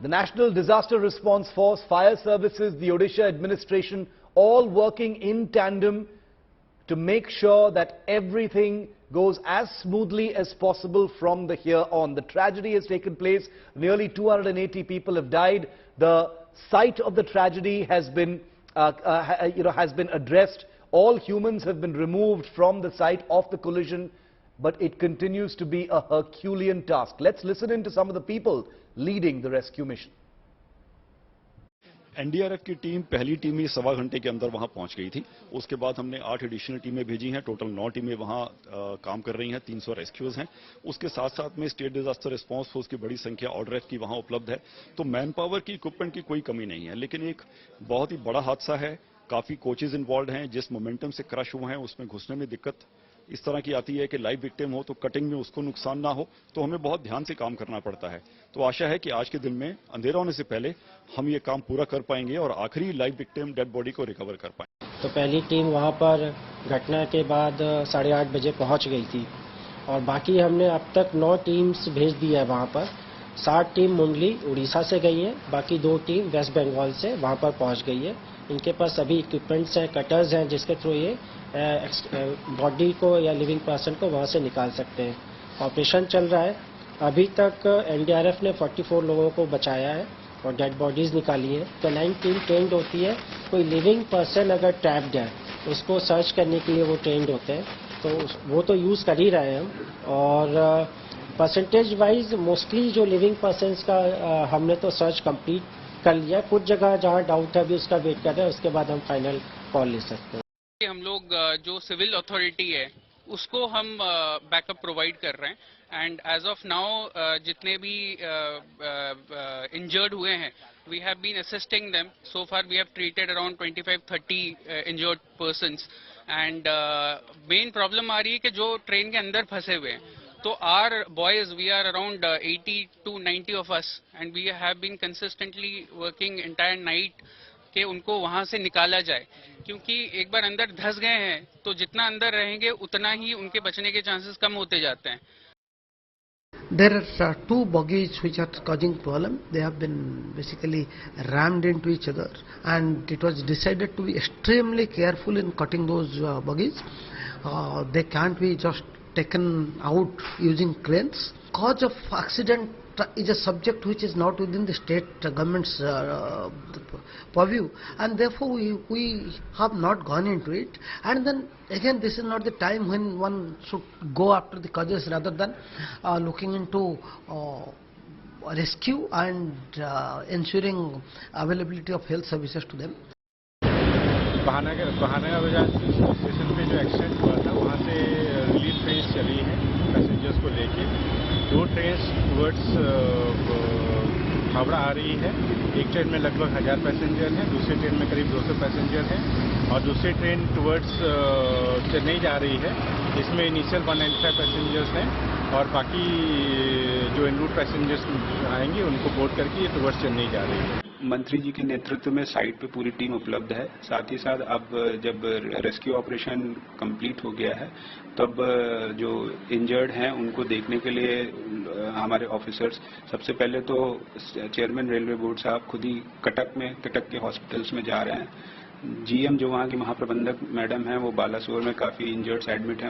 The National Disaster Response Force, Fire Services, the Odisha administration, all working in tandem to make sure that everything goes as smoothly as possible from the here on. The tragedy has taken place. Nearly 280 people have died. The site of the tragedy has been, has been addressed. All humans have been removed from the site of the collision, but it continues to be a Herculean task. Let's listen in to some of the people leading the rescue mission. NDRF की team पहली team ही सवा घंटे के अंदर वहां पहुंच गई थी। उसके बाद हमने 8 एडिशनल टीमें भेजी हैं। टोटल 9 टीमें वहां काम कर रही हैं। 300 रेस्क्यूज हैं। उसके साथ साथ में स्टेट डिजास्टर रिस्पांस फोर्स की बड़ी संख्या ऑर्डरएफ की वहां उपलब्ध है। तो मैन पावर की, इक्विपमेंट की कोई कमी नहीं है। लेकिन एक बहुत ही बड़ा हादसा है। काफी कोचेज इन्वॉल्व हैं। जिस मोमेंटम से क्रश हुए हैं उसमें घुसने में दिक्कत इस तरह की आती है कि लाइव विक्टिम हो तो कटिंग में उसको नुकसान ना हो, तो हमें बहुत ध्यान से काम करना पड़ता है। तो आशा है कि आज के दिन में अंधेरा होने से पहले हम ये काम पूरा कर पाएंगे और आखिरी लाइव विक्टिम डेड बॉडी को रिकवर कर पाएंगे। तो पहली टीम वहां पर घटना के बाद 8:30 बजे पहुंच गई थी और बाकी हमने अब तक 9 टीम्स भेज दी है वहां पर। 7 टीम मुंगली उड़ीसा से गई है, बाकी 2 टीम वेस्ट बंगाल से वहां पर पहुंच गई है। इनके पास सभी इक्विपमेंट्स हैं, कटर्स हैं जिसके थ्रू ये बॉडी को या लिविंग पर्सन को वहां से निकाल सकते हैं। ऑपरेशन चल रहा है। अभी तक एनडीआरएफ ने 44 लोगों को बचाया है और डेड बॉडीज निकाली है। तो 9 टीम ट्रेंड होती है। कोई लिविंग पर्सन अगर ट्रैप्ड है उसको सर्च करने के लिए वो ट्रेंड होते हैं, तो वो तो यूज कर ही रहे हैं हम। और परसेंटेज वाइज मोस्टली जो लिविंग पर्सनस का हमने तो सर्च कंप्लीट कर लिया। कुछ जगह जहां डाउट है अभी उसका वेट कर रहे हैं, उसके बाद हम फाइनल कॉल ले सकते हैं। हम लोग जो सिविल अथॉरिटी है उसको हम बैकअप प्रोवाइड कर रहे हैं। एंड एज ऑफ नाउ जितने भी इंजर्ड हुए हैं we have been assisting them. So far we have treated around 25-30 injured persons. And main problem आ रही है कि जो ट्रेन के अंदर फंसे हुए हैं, तो our boys, we are around 80 to 90 of us and we have been consistently working entire night कि उनको वहां से निकाला जाए, क्योंकि एक बार अंदर धंस गए हैं तो जितना अंदर रहेंगे उतना ही उनके बचने के चांसेस कम होते जाते हैं। There are 2 bogies which are causing problem. They have been basically rammed into each other, and it was decided to be extremely careful in cutting those bogies. They can't be just taken out using cranes. Cause of accident is a subject which is not within the state government's purview, and therefore we have not gone into it. And then again, this is not the time when one should go after the causes rather than looking into rescue and ensuring availability of health services to them. बहाना बाजार station पे जो accident हुआ था वहाँ से relief train चली है पैसेंजर्स को लेके। 2 ट्रेन टुवर्ड्स हावड़ा आ रही है। एक ट्रेन में लगभग 1000 पैसेंजर हैं, दूसरी ट्रेन में करीब 200 पैसेंजर हैं और दूसरी ट्रेन टुवर्ड्स चेन्नई जा रही है। इसमें इनिशियल 195 पैसेंजर्स हैं और बाकी जो इन रूट पैसेंजर्स आएंगे उनको बोर्ड करके ये टुवर्ड्स चेन्नई जा रही है। मंत्री जी के नेतृत्व में साइट पे पूरी टीम उपलब्ध है। साथ ही साथ अब जब रेस्क्यू ऑपरेशन कंप्लीट हो गया है तब जो इंजर्ड हैं उनको देखने के लिए हमारे ऑफिसर्स सबसे पहले तो चेयरमैन रेलवे बोर्ड साहब खुद ही कटक के हॉस्पिटल्स में जा रहे हैं। जीएम जो वहाँ की महाप्रबंधक मैडम हैं वो बालासोर में काफ़ी इंजर्ड्स एडमिट हैं।